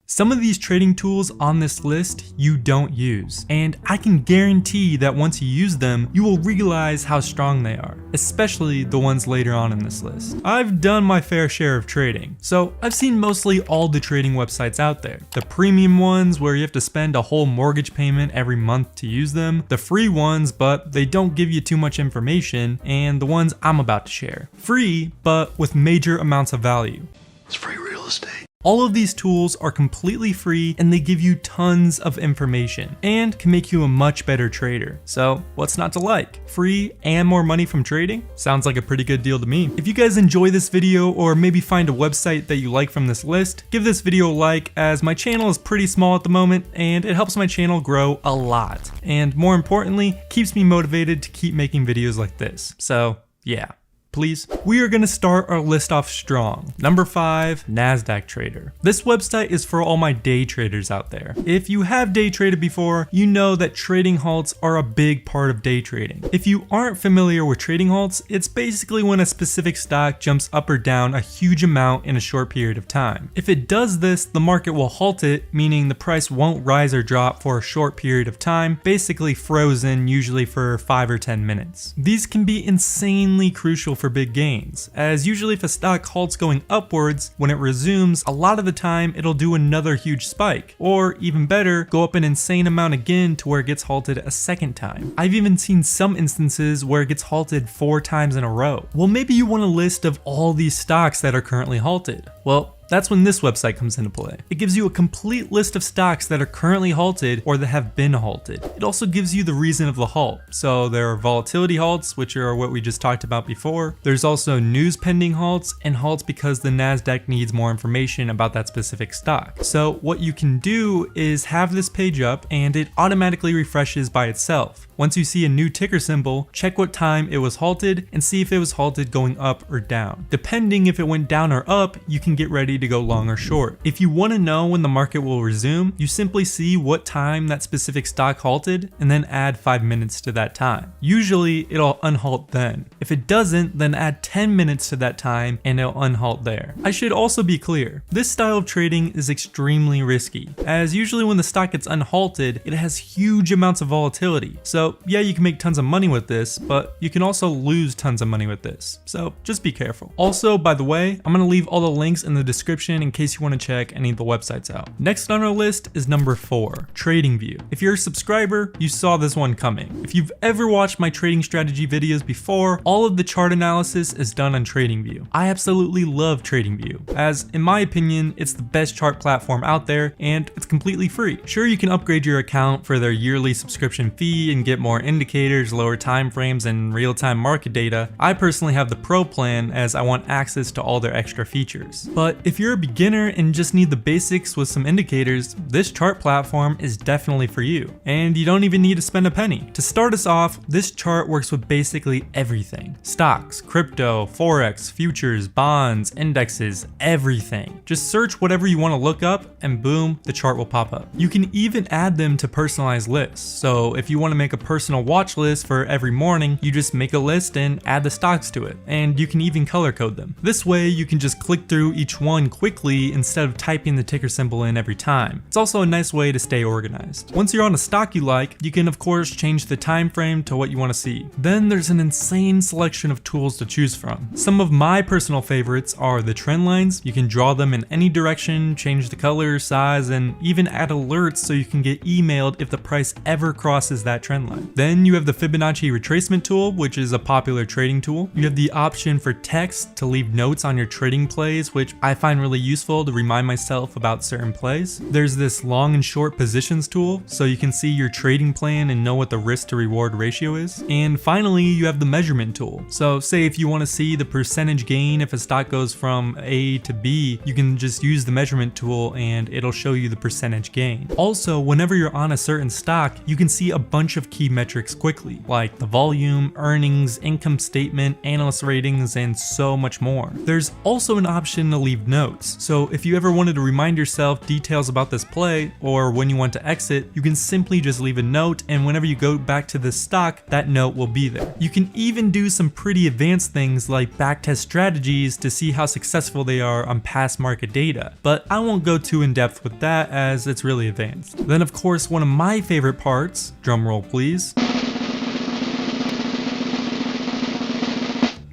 Some of these trading tools on this list you don't use, and I can guarantee that once you use them, you will realize how strong they are, especially the ones later on in this list. I've done my fair share of trading, so I've seen mostly all the trading websites out there. The premium ones where you have to spend a whole mortgage payment every month to use them, the free ones but they don't give you too much information, and the ones I'm about to share. Free, but with major amounts of value. It's free real estate. All of these tools are completely free and they give you tons of information and can make you a much better trader. So what's not to like? Free and more money from trading? Sounds like a pretty good deal to me. If you guys enjoy this video or maybe find a website that you like from this list, give this video a like as my channel is pretty small at the moment and it helps my channel grow a lot. And more importantly, keeps me motivated to keep making videos like this. So yeah. Please. We are going to start our list off strong. Number 5, Nasdaq Trader. This website is for all my day traders out there. If you have day traded before, you know that trading halts are a big part of day trading. If you aren't familiar with trading halts, it's basically when a specific stock jumps up or down a huge amount in a short period of time. If it does this, the market will halt it, meaning the price won't rise or drop for a short period of time, basically frozen, usually for 5 or 10 minutes. These can be insanely crucial for big gains, as usually if a stock halts going upwards, when it resumes, a lot of the time it'll do another huge spike, or even better, go up an insane amount again to where it gets halted a second time. I've even seen some instances where it gets halted 4 times in a row. Well, maybe you want a list of all these stocks that are currently halted. Well, that's when this website comes into play. It gives you a complete list of stocks that are currently halted or that have been halted. It also gives you the reason of the halt. So there are volatility halts, which are what we just talked about before. There's also news pending halts and halts because the Nasdaq needs more information about that specific stock. So what you can do is have this page up and it automatically refreshes by itself. Once you see a new ticker symbol, check what time it was halted and see if it was halted going up or down. Depending if it went down or up, you can get ready to go long or short. If you want to know when the market will resume, you simply see what time that specific stock halted and then add 5 minutes to that time. Usually it'll unhalt then. If it doesn't, then add 10 minutes to that time and it'll unhalt there. I should also be clear, this style of trading is extremely risky, as usually when the stock gets unhalted, it has huge amounts of volatility. So yeah, you can make tons of money with this, but you can also lose tons of money with this. So just be careful. Also, by the way, I'm gonna leave all the links in the description in case you wanna check any of the websites out. Next on our list is number 4, TradingView. If you're a subscriber, you saw this one coming. If you've ever watched my trading strategy videos before, all of the chart analysis is done on TradingView. I absolutely love TradingView, as in my opinion, it's the best chart platform out there and it's completely free. Sure, you can upgrade your account for their yearly subscription fee and get more indicators, lower time frames, and real-time market data. I personally have the Pro plan as I want access to all their extra features. But if you're a beginner and just need the basics with some indicators, this chart platform is definitely for you. And you don't even need to spend a penny. To start us off, this chart works with basically everything. Stocks, crypto, forex, futures, bonds, indexes, everything. Just search whatever you want to look up and boom, the chart will pop up. You can even add them to personalized lists. So if you want to make a personal watch list for every morning, you just make a list and add the stocks to it. And you can even color code them. This way you can just click through each one quickly instead of typing the ticker symbol in every time. It's also a nice way to stay organized. Once you're on a stock you like, you can of course change the time frame to what you want to see. Then there's an insane selection of tools to choose from. Some of my personal favorites are the trend lines. You can draw them in any direction, change the color, size, and even add alerts so you can get emailed if the price ever crosses that trend line. Then you have the Fibonacci retracement tool, which is a popular trading tool. You have the option for text to leave notes on your trading plays, which I find really useful to remind myself about certain plays. There's this long and short positions tool, so you can see your trading plan and know what the risk to reward ratio is. And finally, you have the measurement tool. So say if you want to see the percentage gain if a stock goes from A to B, you can just use the measurement tool and it'll show you the percentage gain. Also, whenever you're on a certain stock, you can see a bunch of key metrics quickly, like the volume, earnings, income statement, analyst ratings, and so much more. There's also an option to leave notes. notes. So if you ever wanted to remind yourself details about this play, or when you want to exit, you can simply just leave a note, and whenever you go back to this stock, that note will be there. You can even do some pretty advanced things like backtest strategies to see how successful they are on past market data, but I won't go too in depth with that as it's really advanced. Then of course, one of my favorite parts, drumroll please,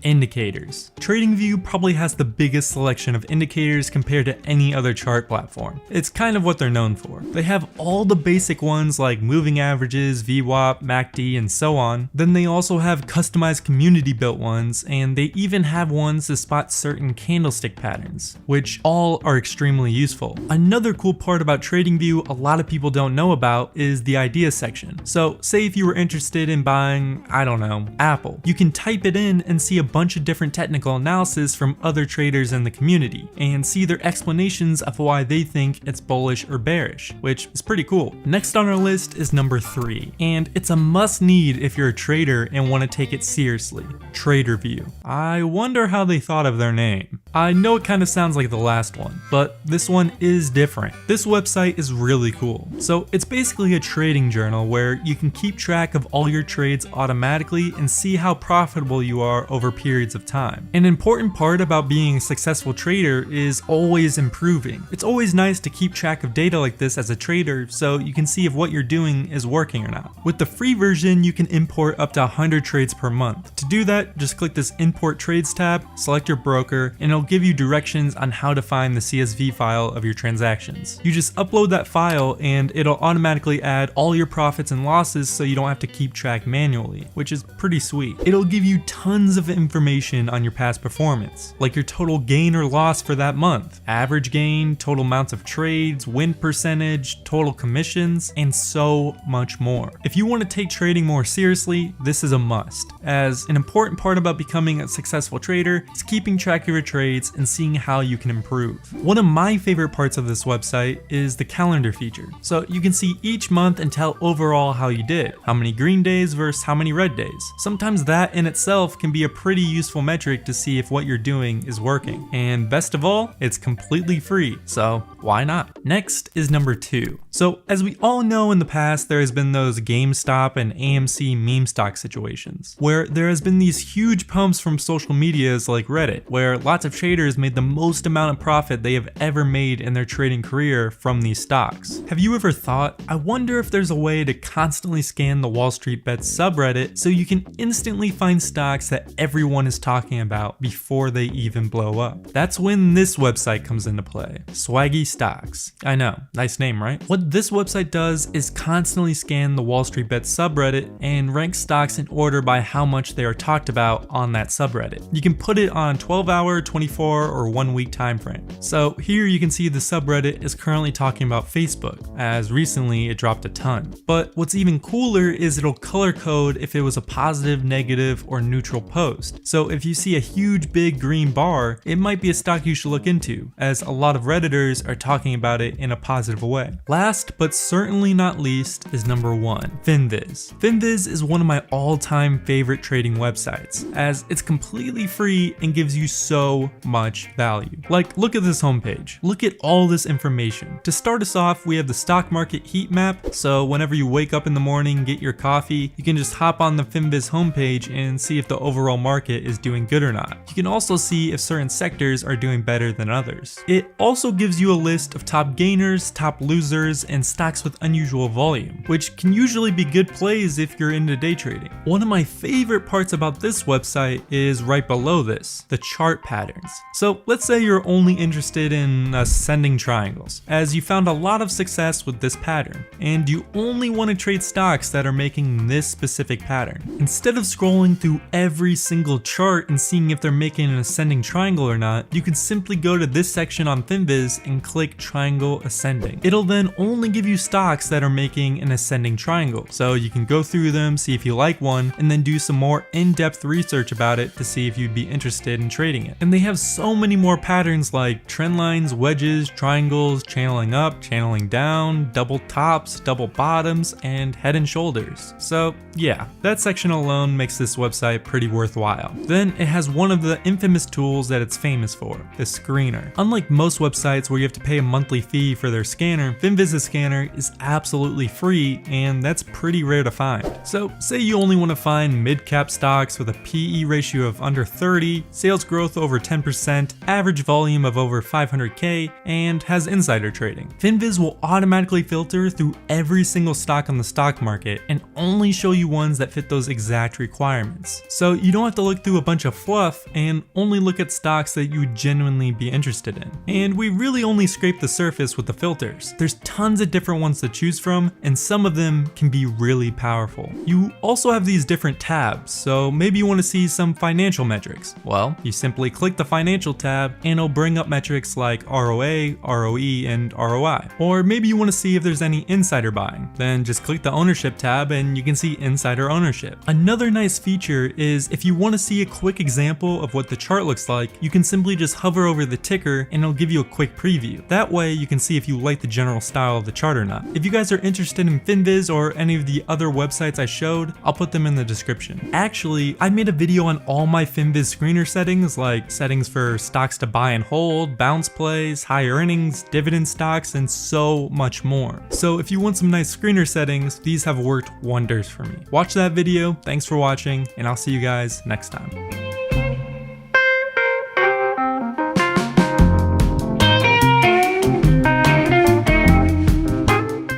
indicators. TradingView probably has the biggest selection of indicators compared to any other chart platform. It's kind of what they're known for. They have all the basic ones like moving averages, VWAP, MACD, and so on. Then they also have customized community built ones, and they even have ones to spot certain candlestick patterns, which all are extremely useful. Another cool part about TradingView a lot of people don't know about is the ideas section. So say if you were interested in buying, I don't know, Apple, you can type it in and see a bunch of different technical analysis from other traders in the community and see their explanations of why they think it's bullish or bearish, which is pretty cool. Next on our list is number 3, and it's a must need if you're a trader and want to take it seriously, TraderView. I wonder how they thought of their name. I know it kind of sounds like the last one, but this one is different. This website is really cool. So it's basically a trading journal where you can keep track of all your trades automatically and see how profitable you are over periods of time. An important part about being a successful trader is always improving. It's always nice to keep track of data like this as a trader so you can see if what you're doing is working or not. With the free version, you can import up to 100 trades per month. To do that, just click this Import Trades tab, select your broker, and it'll give you directions on how to find the CSV file of your transactions. You just upload that file and it'll automatically add all your profits and losses so you don't have to keep track manually, which is pretty sweet. It'll give you tons of information on your past performance, like your total gain or loss for that month, average gain, total amounts of trades, win percentage, total commissions, and so much more. If you want to take trading more seriously, this is a must, as an important part about becoming a successful trader is keeping track of your trades and seeing how you can improve. One of my favorite parts of this website is the calendar feature. So you can see each month and tell overall how you did, how many green days versus how many red days. Sometimes that in itself can be a pretty useful metric to see if what you're doing is working. And best of all, it's completely free, so why not? Next is number 2. So as we all know, in the past there has been those GameStop and AMC meme stock situations, where there has been these huge pumps from social medias like Reddit, where lots of traders made the most amount of profit they have ever made in their trading career from these stocks. Have you ever thought, I wonder if there's a way to constantly scan the Wall Street Bets subreddit so you can instantly find stocks that everyone is talking about before they even blow up? That's when this website comes into play, Swaggy Stocks. I know, nice name, right? What this website does is constantly scan the Wall Street Bets subreddit and rank stocks in order by how much they are talked about on that subreddit. You can put it on 12-hour, 24, or 1-week time frame. So here you can see the subreddit is currently talking about Facebook, as recently it dropped a ton. But what's even cooler is it'll color code if it was a positive, negative, or neutral post. So if you see a huge big green bar, it might be a stock you should look into, as a lot of Redditors are talking about it in a positive way. Last but certainly not least is number 1, Finviz. Finviz is one of my all-time favorite trading websites, as it's completely free and gives you so much value. Like, look at this homepage. Look at all this information. To start us off, we have the stock market heat map, so whenever you wake up in the morning, get your coffee, you can just hop on the Finviz homepage and see if the overall market is doing good or not. You can also see if certain sectors are doing better than others. It also gives you a list of top gainers, top losers, and stocks with unusual volume, which can usually be good plays if you're into day trading. One of my favorite parts about this website is right below this, the chart patterns. So let's say you're only interested in ascending triangles, as you found a lot of success with this pattern, and you only want to trade stocks that are making this specific pattern. Instead of scrolling through every single chart and seeing if they're making an ascending triangle or not, you can simply go to this section on Finviz and click triangle ascending. It'll then only give you stocks that are making an ascending triangle, so you can go through them, see if you like one, and then do some more in-depth research about it to see if you'd be interested in trading it. And they have so many more patterns like trend lines, wedges, triangles, channeling up, channeling down, double tops, double bottoms, and head and shoulders. So yeah, that section alone makes this website pretty worthwhile. file. Then it has one of the infamous tools that it's famous for, the screener. Unlike most websites where you have to pay a monthly fee for their scanner, FinViz's scanner is absolutely free, and that's pretty rare to find. So say you only want to find mid-cap stocks with a PE ratio of under 30, sales growth over 10%, average volume of over 500K, and has insider trading. FinViz will automatically filter through every single stock on the stock market and only show you ones that fit those exact requirements. So you don't have to look through a bunch of fluff and only look at stocks that you would genuinely be interested in. And we really only scrape the surface with the filters. There's tons of different ones to choose from, and some of them can be really powerful. You also have these different tabs, so maybe you want to see some financial metrics. Well, you simply click the financial tab and it'll bring up metrics like ROA, ROE, and ROI. Or maybe you want to see if there's any insider buying. Then just click the ownership tab and you can see insider ownership. Another nice feature is if you want to see a quick example of what the chart looks like, you can simply just hover over the ticker and it'll give you a quick preview. That way you can see if you like the general style of the chart or not. If you guys are interested in FinViz or any of the other websites I showed, I'll put them in the description. Actually, I made a video on all my FinViz screener settings, like settings for stocks to buy and hold, bounce plays, high earnings, dividend stocks, and so much more. So if you want some nice screener settings, these have worked wonders for me. Watch that video, thanks for watching, and I'll see you guys next time.